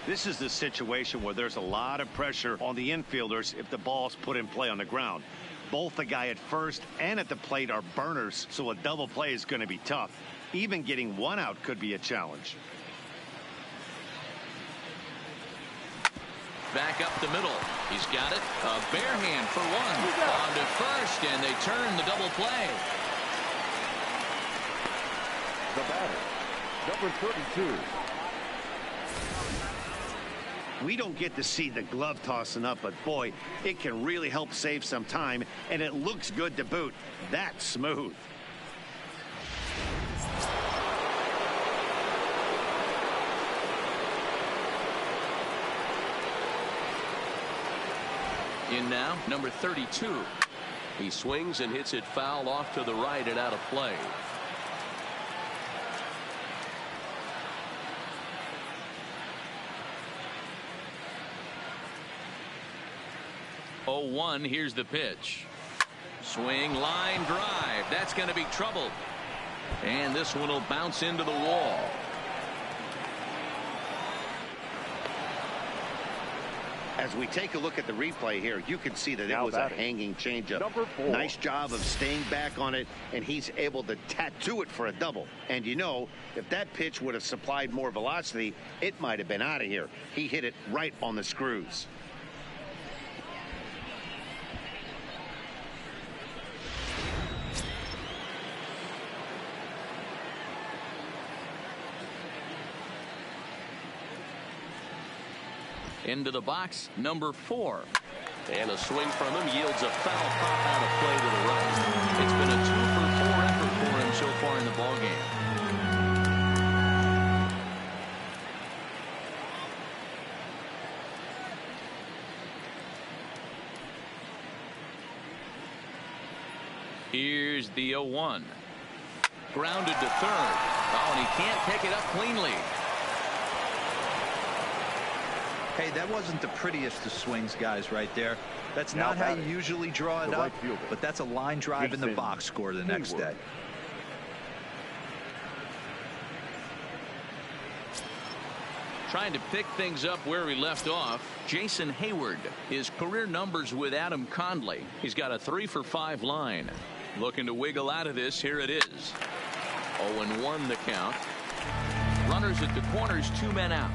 This is the situation where there's a lot of pressure on the infielders if the ball's put in play on the ground. Both the guy at first and at the plate are burners, so a double play is going to be tough. Even getting 1 out could be a challenge. Back up the middle. He's got it. A bare hand for 1. On to first, and they turn the double play. The batter, number 32. We don't get to see the glove tossing up, but boy, it can really help save some time, and it looks good to boot. That's smooth. In now, number 32. He swings and hits it foul off to the right and out of play. Oh, 1, here's the pitch. Swing, line drive. That's going to be trouble. And this one will bounce into the wall. As we take a look at the replay here, you can see that it was a hanging changeup. Number 4. Nice job of staying back on it, and he's able to tattoo it for a double. And you know, if that pitch would have supplied more velocity, it might have been out of here. He hit it right on the screws. Into the box, number 4. And a swing from him yields a foul pop out of play to the right. It's been a 2-for-4 effort for him so far in the ballgame. Here's the 0-1. Grounded to third. Oh, and he can't pick it up cleanly. Hey, that wasn't the prettiest of swings, guys, right there. That's not how you usually draw it up, but that's a line drive in the box score the next day. Trying to pick things up where he left off, Jason Hayward. His career numbers with Adam Conley. He's got a 3-for-5 line. Looking to wiggle out of this. Here it is. 0-1 the count. Runners at the corners, 2 men out.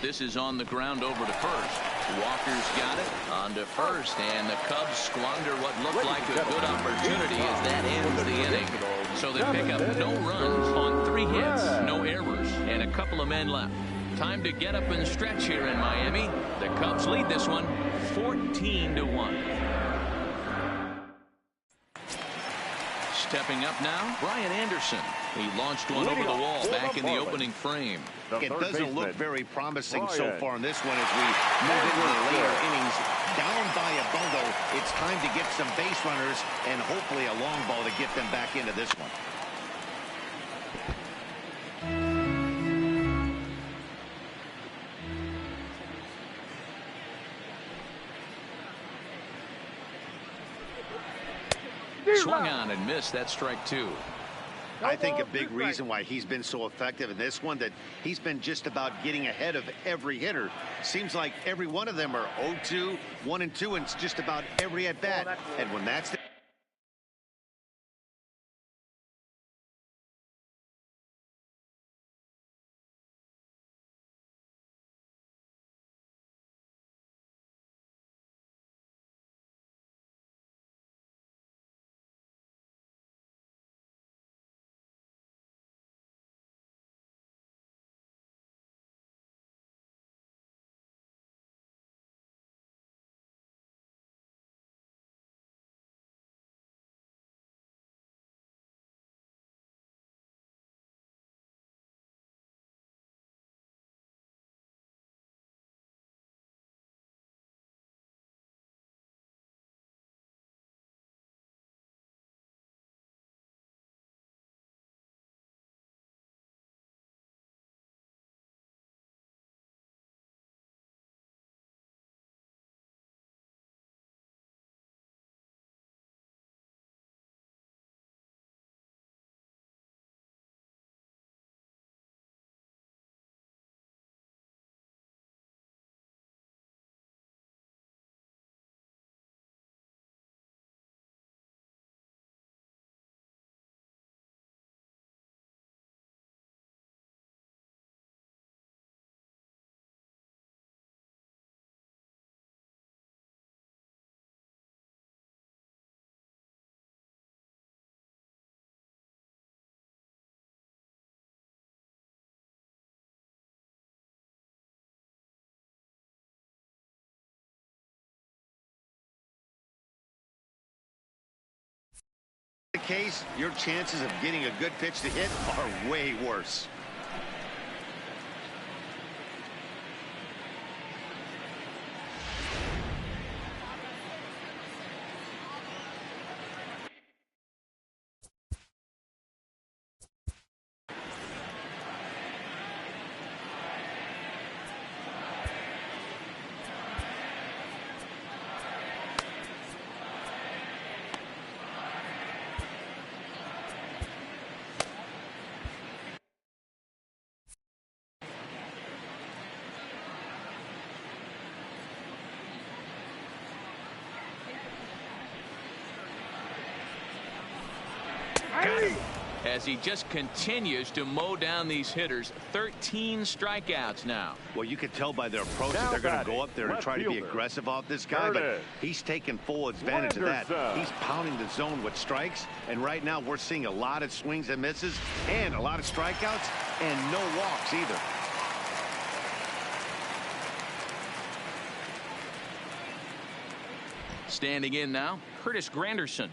This is on the ground over to first. Walker's got it on to first, and the Cubs squander what looked like a good opportunity as that ends the inning. So they pick up no runs on 3 hits, no errors, and a couple of men left. Time to get up and stretch here in Miami. The Cubs lead this one 14-1. Stepping up now, Brian Anderson. He launched one over the wall back in the opening frame. It doesn't look very promising so far in this one as we move into the later innings. Down by a bundle, it's time to get some base runners and hopefully a long ball to get them back into this one. Swung on and missed. That strike 2. I think a big reason why he's been so effective in this one that he's been just about getting ahead of every hitter. Seems like every one of them are 0-2, 1-2, and it's just about every at bat. And when that's the case, your chances of getting a good pitch to hit are way worse. As he just continues to mow down these hitters. 13 strikeouts now. Well, you can tell by their approach that they're going to go up there and try to be aggressive off this guy, but he's taking full advantage of that. He's pounding the zone with strikes, and right now we're seeing a lot of swings and misses and a lot of strikeouts and no walks either. Standing in now, Curtis Granderson.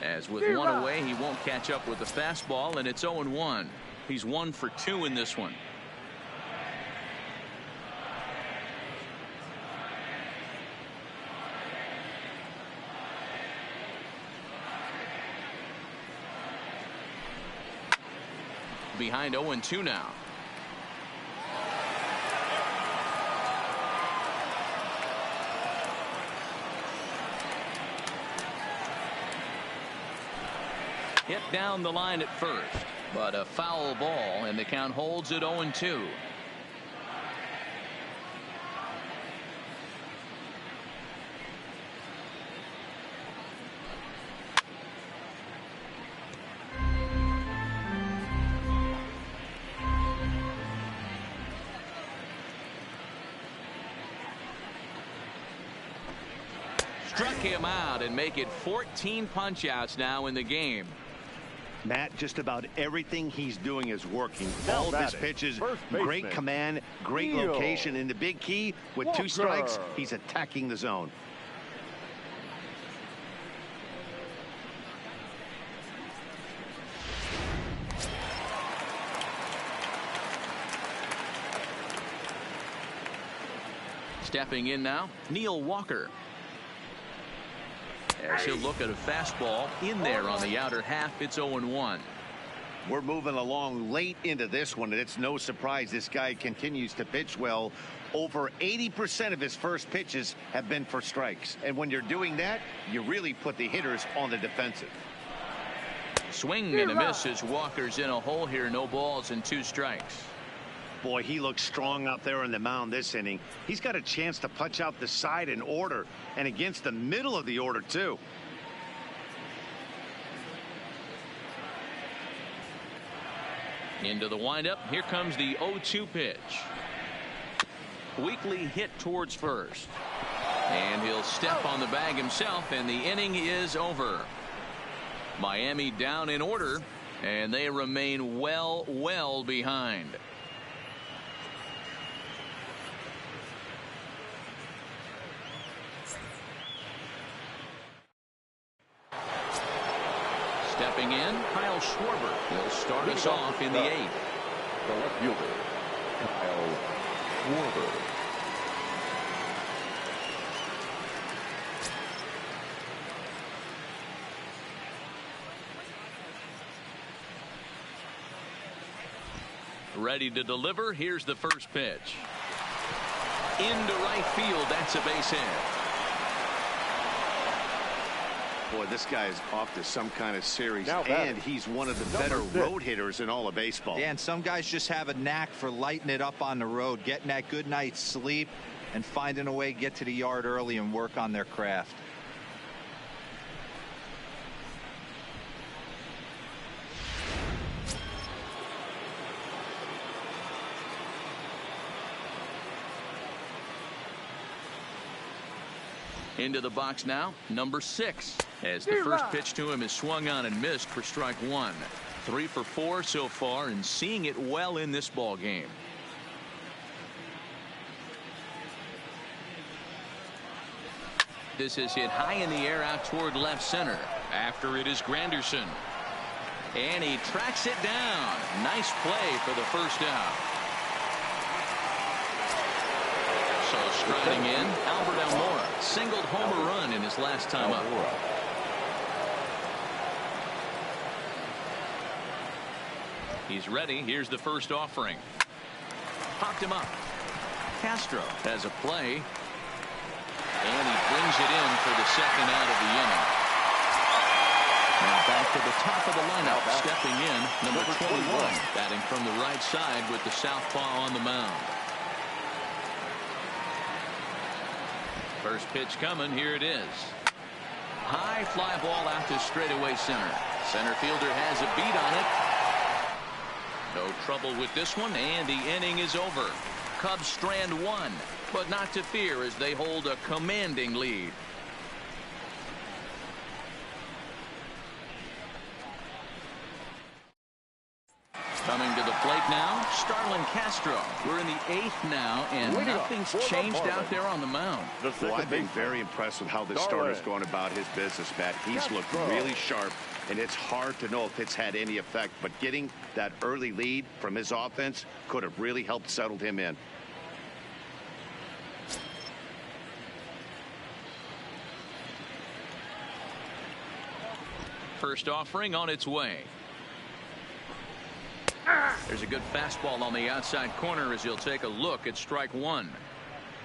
As with one away, he won't catch up with the fastball, and it's 0-1. He's 1 for 2 in this one. behind 0-2 now. Hit down the line at first, but a foul ball, and the count holds at 0-2. Struck him out and make it 14 punch-outs now in the game. Matt, just about everything he's doing is working. All of his pitches, great command, great location, and the big key, with 2 strikes, he's attacking the zone. Stepping in now, Neil Walker. As he'll look at a fastball in there on the outer half. It's 0-1. We're moving along late into this one, and it's no surprise this guy continues to pitch well. Over 80% of his first pitches have been for strikes. And when you're doing that, you really put the hitters on the defensive. Swing and a miss as Walker's in a hole here. No balls and 2 strikes. Boy, he looks strong out there on the mound this inning. He's got a chance to punch out the side in order, and against the middle of the order, too. Into the windup. Here comes the 0-2 pitch. Weakly hit towards first. And he'll step on the bag himself, and the inning is over. Miami down in order, and they remain well behind. Stepping in, Kyle Schwarber. He'll start us off in the 8th. The left fielder, Kyle Schwarber. Ready to deliver. Here's the first pitch. Into right field. That's a base hit. Boy, this guy is off to some kind of series, and he's one of the better road hitters in all of baseball. Yeah, and some guys just have a knack for lighting it up on the road, getting that good night's sleep, and finding a way to get to the yard early and work on their craft. Into the box now, number 6. As the first pitch to him is swung on and missed for strike 1. 3 for 4 so far, and seeing it well in this ball game. This is hit high in the air out toward left center. After it is Granderson. And he tracks it down. Nice play for the first out. So striding in, Albert Almora singled home a run in his last time up. He's ready. Here's the first offering. Popped him up. Castro has a play. And he brings it in for the second out of the inning. Now back to the top of the lineup. Stepping in, number 21. Batting from the right side with the southpaw on the mound. First pitch coming. Here it is. High fly ball out to straightaway center. Center fielder has a beat on it. No trouble with this one, and the inning is over. Cubs strand 1, but not to fear as they hold a commanding lead. Coming to the plate now, Starlin Castro. We're in the 8th now, and nothing's changed out there on the mound. Well, I've been very impressed with how this starter's going about his business, Matt. He's looked really sharp, and it's hard to know if it's had any effect, but getting that early lead from his offense could have really helped settle him in. First offering on its way. There's a good fastball on the outside corner as he'll take a look at strike one.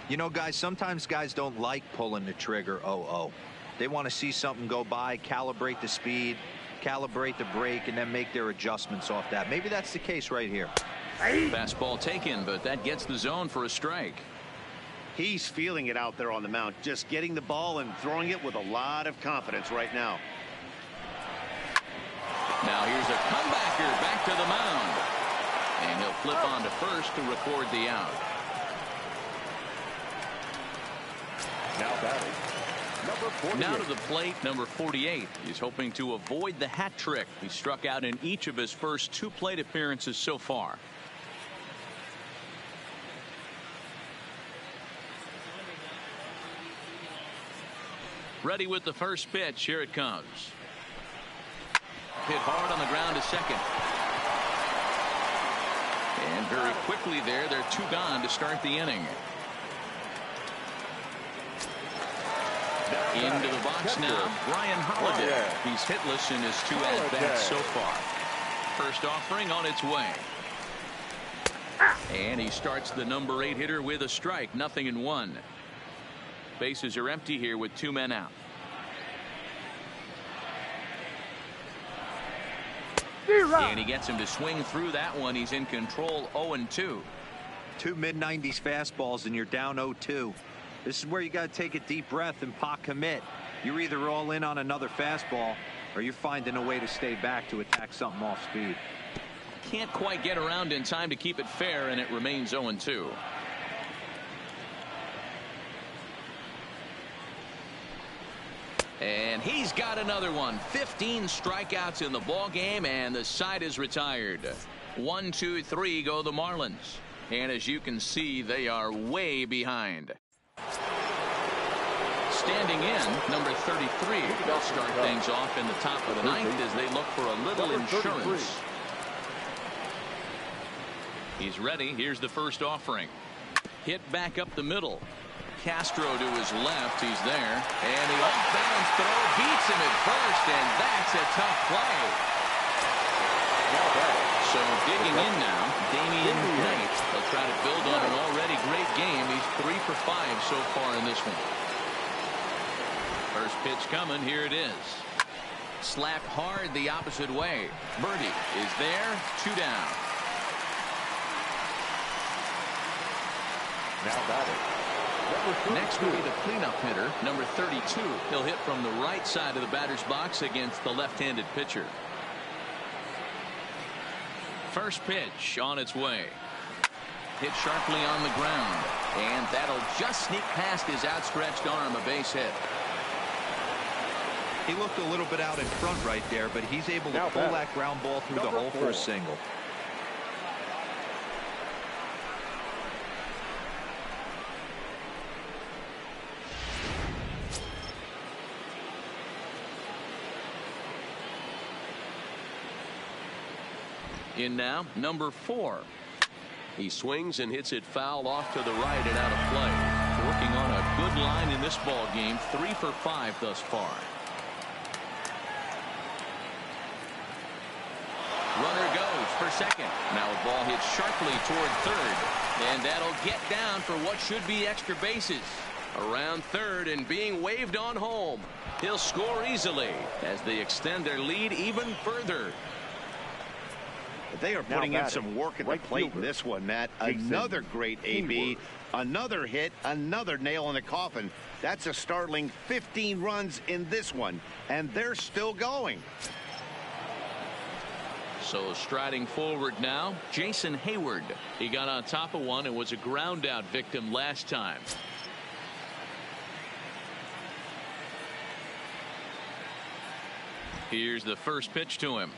You know, guys, sometimes guys don't like pulling the trigger 0-0. They want to see something go by, calibrate the speed, calibrate the break, and then make their adjustments off that. Maybe that's the case right here. Fastball taken, but that gets the zone for a strike. He's feeling it out there on the mound, just getting the ball and throwing it with a lot of confidence right now. Now here's a comebacker back to the mound. And he'll flip on to first to record the out. Now batting, number 48. Now to the plate, number 48. He's hoping to avoid the hat trick. He struck out in each of his first 2 plate appearances so far. Ready with the first pitch. Here it comes. Hit hard on the ground to second. And very quickly there, they're 2 gone to start the inning. Into the box now, Brian Holiday. He's hitless in his 2 at-bats so far. First offering on its way. And he starts the number 8 hitter with a strike, 0-1. Bases are empty here with 2 men out. And he gets him to swing through that one. He's in control, 0-2. 2 mid-90s fastballs and you're down 0-2. This is where you got to take a deep breath and pot commit. You're either all in on another fastball or you're finding a way to stay back to attack something off speed. Can't quite get around in time to keep it fair, and it remains 0-2. And he's got another one. 15 strikeouts in the ball game, and the side is retired. 1, 2, 3 go the Marlins. And as you can see, they are way behind. Standing in, number 33. They'll start things off in the top of the 9th as they look for a little insurance. He's ready. Here's the first offering. Hit back up the middle. Castro to his left. He's there. And the off-balance throw beats him at first, and that's a tough play. So digging in now, Damian Knight. They'll try to build on an already great game. He's 3 for 5 so far in this one. First pitch coming. Here it is. Slapped hard the opposite way. Birdie is there. 2 down. Now batting. Next will be the cleanup hitter, number 32. He'll hit from the right side of the batter's box against the left-handed pitcher. First pitch on its way. Hit sharply on the ground. And that'll just sneak past his outstretched arm, a base hit. He looked a little bit out in front right there, but he's able to pull that ground ball through the hole for a single. In now, number 4. He swings and hits it foul off to the right and out of play. Working on a good line in this ball game. 3 for 5 thus far. Runner goes for second. Now a ball hits sharply toward third. And that'll get down for what should be extra bases. Around third and being waved on home. He'll score easily as they extend their lead even further. They are putting in some work at the plate in this one, Matt. Another great AB, another hit, another nail in the coffin. That's a startling 15 runs in this one, and they're still going. So striding forward now, Jason Hayward. He got on top of one and was a ground out victim last time. Here's the first pitch to him.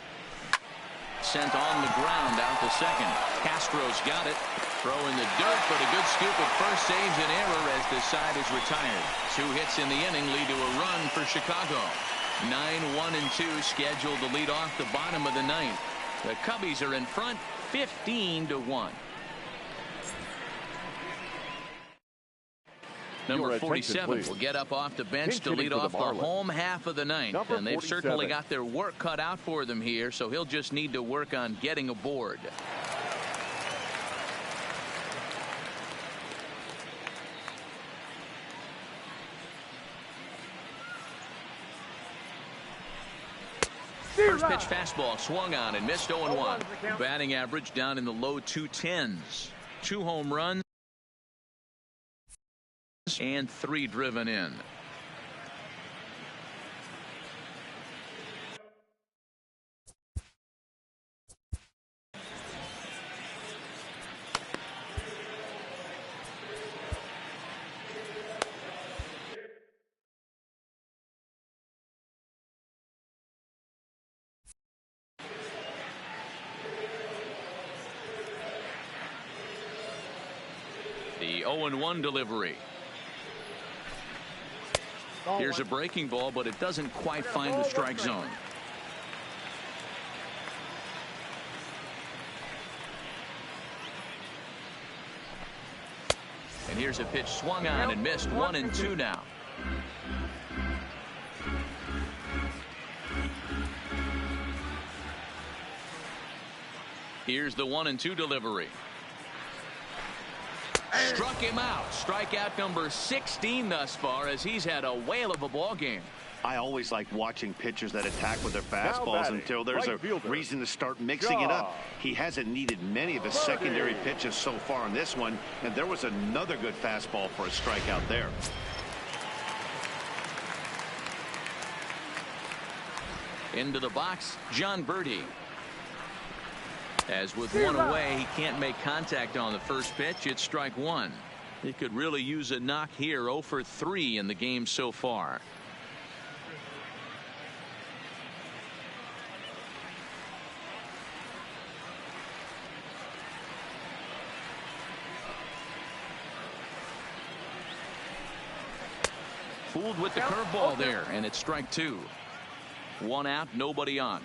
Sent on the ground out to second. Castro's got it. Throw in the dirt, but a good scoop at first saves an error as the side is retired. 2 hits in the inning lead to a run for Chicago. 9-1-2 scheduled to lead off the bottom of the 9th. The Cubbies are in front 15-1. Number 47 will get up off the bench to lead off the home half of the 9th. And they've certainly got their work cut out for them here, so he'll just need to work on getting aboard. First pitch fastball swung on and missed 0-1. Batting average down in the low 210s. 2 home runs and 3 driven in. The 0-1 delivery. Here's a breaking ball, but it doesn't quite find the strike zone. And here's a pitch swung on and missed. 1-2 now. Here's the 1-2 delivery. Struck him out. Strikeout number 16 thus far, as he's had a whale of a ball game. I always like watching pitchers that attack with their fastballs until there's a reason to start mixing it up. He hasn't needed many of his secondary pitches so far in this one, and there was another good fastball for a strikeout there. Into the box, John Birdie. As with one away, he can't make contact on the first pitch. It's strike 1. He could really use a knock here. 0 for 3 in the game so far. Fooled with the curveball there, and it's strike 2. 1 out, nobody on.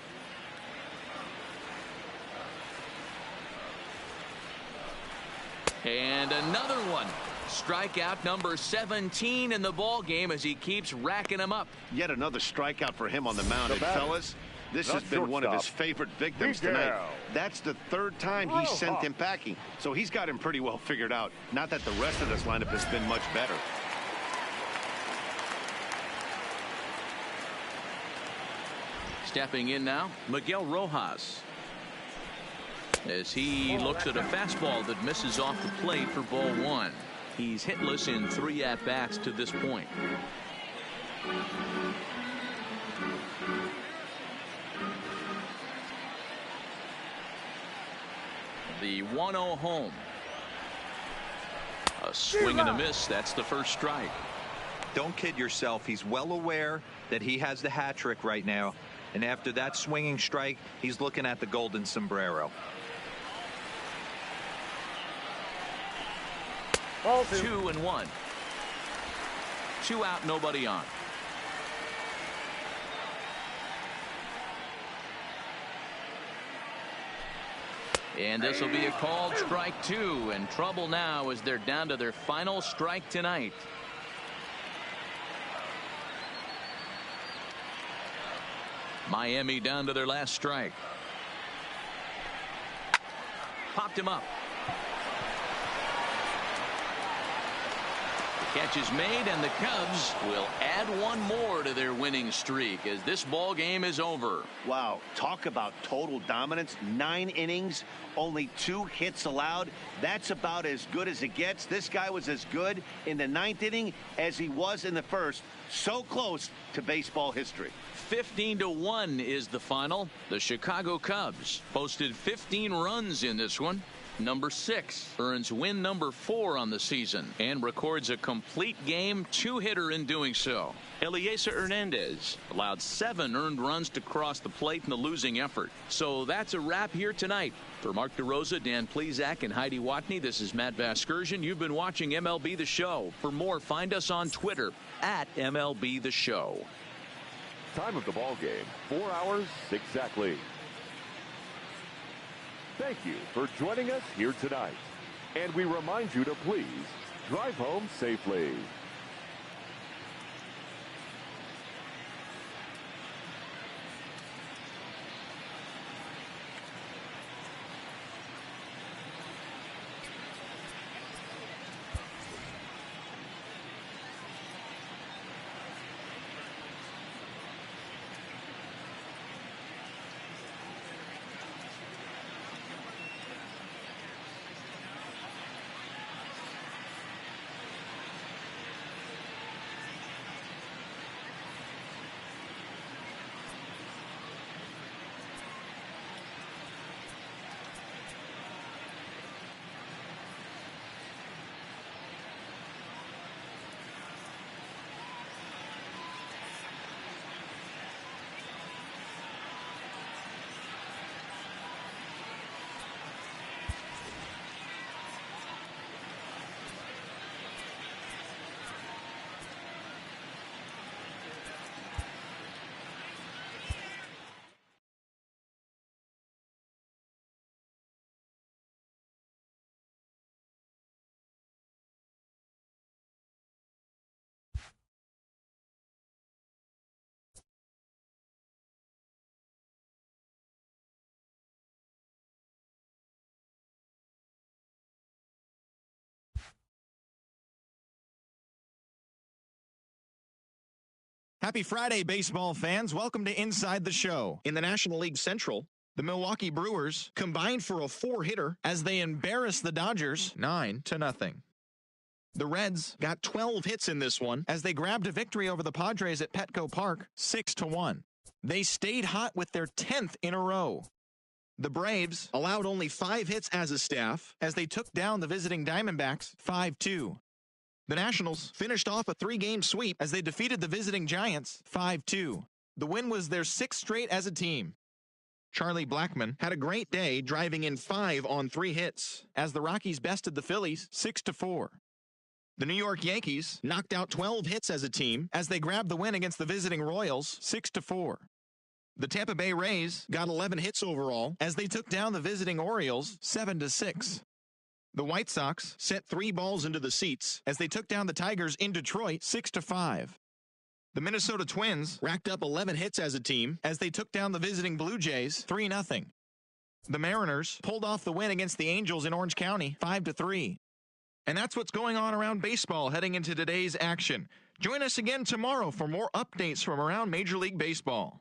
And another one. Strikeout number 17 in the ball game as he keeps racking them up. Yet another strikeout for him on the mound. And fellas, this has been one of his favorite victims tonight. That's the 3rd time he sent him packing. So he's got him pretty well figured out. Not that the rest of this lineup has been much better. Stepping in now, Miguel Rojas. As he looks at a fastball that misses off the plate for ball 1. He's hitless in 3 at-bats to this point. The 1-0 home. A swing and a miss. That's the first strike. Don't kid yourself. He's well aware that he has the hat trick right now. And after that swinging strike, he's looking at the golden sombrero. 2-1. 2 out, nobody on. And this will be a called strike 2, and trouble now as they're down to their final strike tonight. Miami down to their last strike. Popped him up. Catch is made, and the Cubs will add one more to their winning streak as this ball game is over. Wow, talk about total dominance. 9 innings, only 2 hits allowed. That's about as good as it gets. This guy was as good in the 9th inning as he was in the 1st. So close to baseball history. 15-1 is the final. The Chicago Cubs posted 15 runs in this one. Number 6 earns win number 4 on the season and records a complete game 2-hitter in doing so. Eliezer Hernandez allowed 7 earned runs to cross the plate in the losing effort. So that's a wrap here tonight. For Mark DeRosa, Dan Plesac, and Heidi Watney, this is Matt Vasgersian. You've been watching MLB The Show. For more, find us on Twitter at MLB The Show. Time of the ball game, 4 hours exactly. Thank you for joining us here tonight. And we remind you to please drive home safely. Happy Friday, baseball fans. Welcome to Inside the Show. In the National League Central, the Milwaukee Brewers combined for a 4-hitter as they embarrassed the Dodgers 9-0. The Reds got 12 hits in this one as they grabbed a victory over the Padres at Petco Park 6-1. They stayed hot with their 10th in a row. The Braves allowed only 5 hits as a staff as they took down the visiting Diamondbacks 5-2. The Nationals finished off a 3-game sweep as they defeated the visiting Giants 5-2. The win was their 6th straight as a team. Charlie Blackmon had a great day driving in 5 on 3 hits as the Rockies bested the Phillies 6-4. The New York Yankees knocked out 12 hits as a team as they grabbed the win against the visiting Royals 6-4. The Tampa Bay Rays got 11 hits overall as they took down the visiting Orioles 7-6. The White Sox sent 3 balls into the seats as they took down the Tigers in Detroit 6-5. The Minnesota Twins racked up 11 hits as a team as they took down the visiting Blue Jays 3-0. The Mariners pulled off the win against the Angels in Orange County 5-3. And that's what's going on around baseball heading into today's action. Join us again tomorrow for more updates from around Major League Baseball.